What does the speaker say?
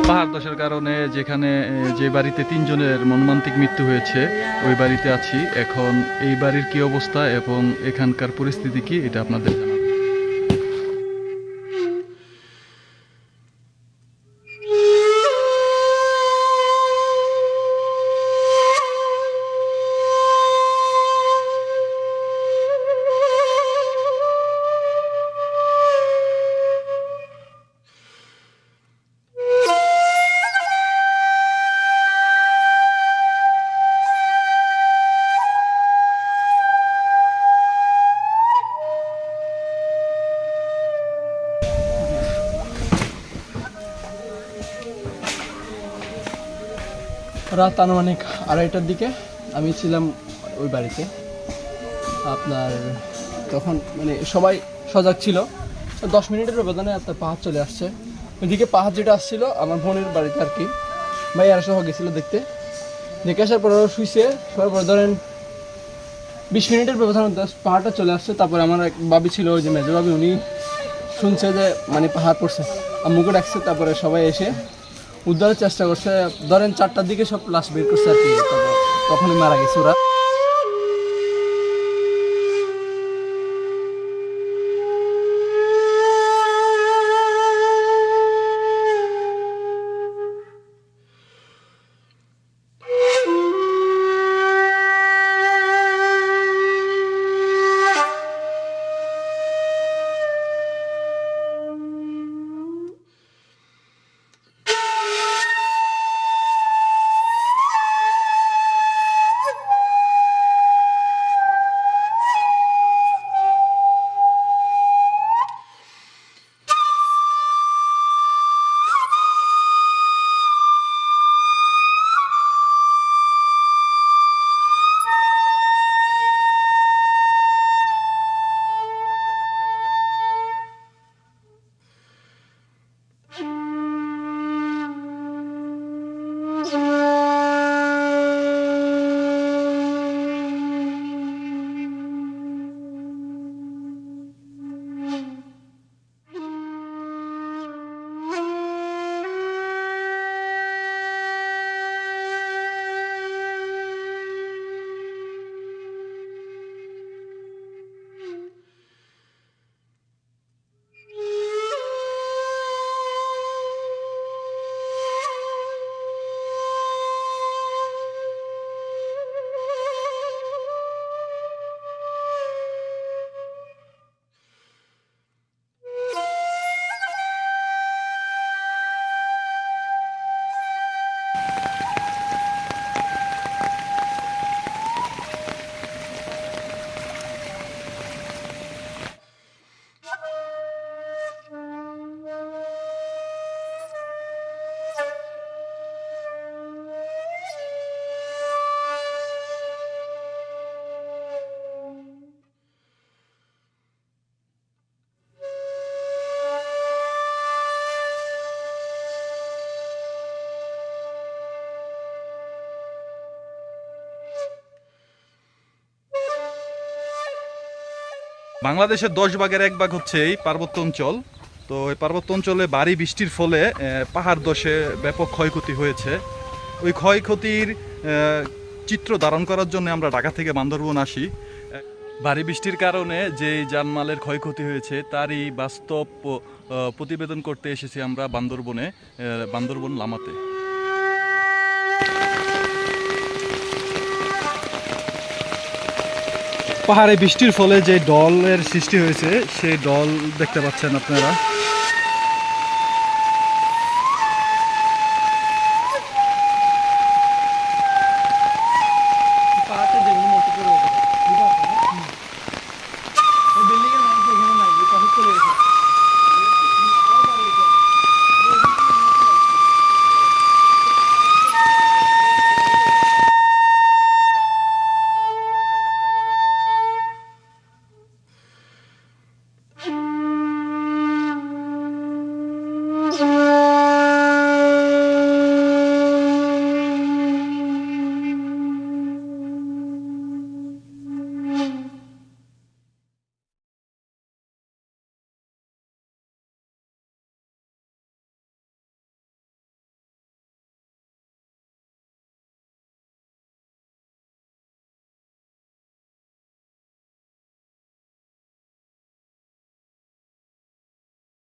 পাহাড় ধসের কারণে যেখানে যে বাড়িতে 3 জনের মর্মান্তিক মৃত্যু হয়েছে ওই বাড়িতে আছি এখন। এই বাড়ির কি অবস্থা এবং এখানকার পরিস্থিতি কি এটা আপনাদের জানাবো। রাত আনুমানিক 2:30টার দিকে আমি ছিলাম ওই বাড়িতে। আপনার তখন মানে সবাই সজাগ ছিল। 10 মিনিটের ব্যবধানে আপনার পাহাড় চলে আসছে। ওইদিকে পাহাড় যেটা আসছিল আমার বোনের বাড়িতে আর কি, ভাইয়ারা সহ গেছিলো দেখতে। দেখে আসার পর ওরা শুইছে, শোয়ার পর ধরেন 20 মিনিটের ব্যবধানে পাহাড়টা চলে আসছে। তারপরে আমার এক বাবি ছিল, ওই যে মেজো বাবি, উনি শুনছে যে মানে পাহাড় পড়ছে, আম্মুকে ডাকছে। তারপরে সবাই এসে উদ্ধারের চেষ্টা করছে। ধরেন 4টার দিকে সব লাশ বের করছে আর কি, তখনই মারা গেছে ওরা। বাংলাদেশের 10 ভাগের 1 ভাগ হচ্ছে এই পার্বত্য অঞ্চল। তো এই পার্বত্য অঞ্চলে ভারী বৃষ্টির ফলে পাহাড় ধসে ব্যাপক ক্ষয়ক্ষতি হয়েছে। ওই ক্ষয়ক্ষতির চিত্র ধারণ করার জন্য আমরা ঢাকা থেকে বান্দরবন আসি। ভারী বৃষ্টির কারণে যে জানমালের ক্ষয়ক্ষতি হয়েছে তারই বাস্তব প্রতিবেদন করতে এসেছি আমরা বান্দরবন লামাতে। পাহাড়ে বৃষ্টির ফলে যে ডলের সৃষ্টি হয়েছে সেই ডল দেখতে পাচ্ছেন আপনারা।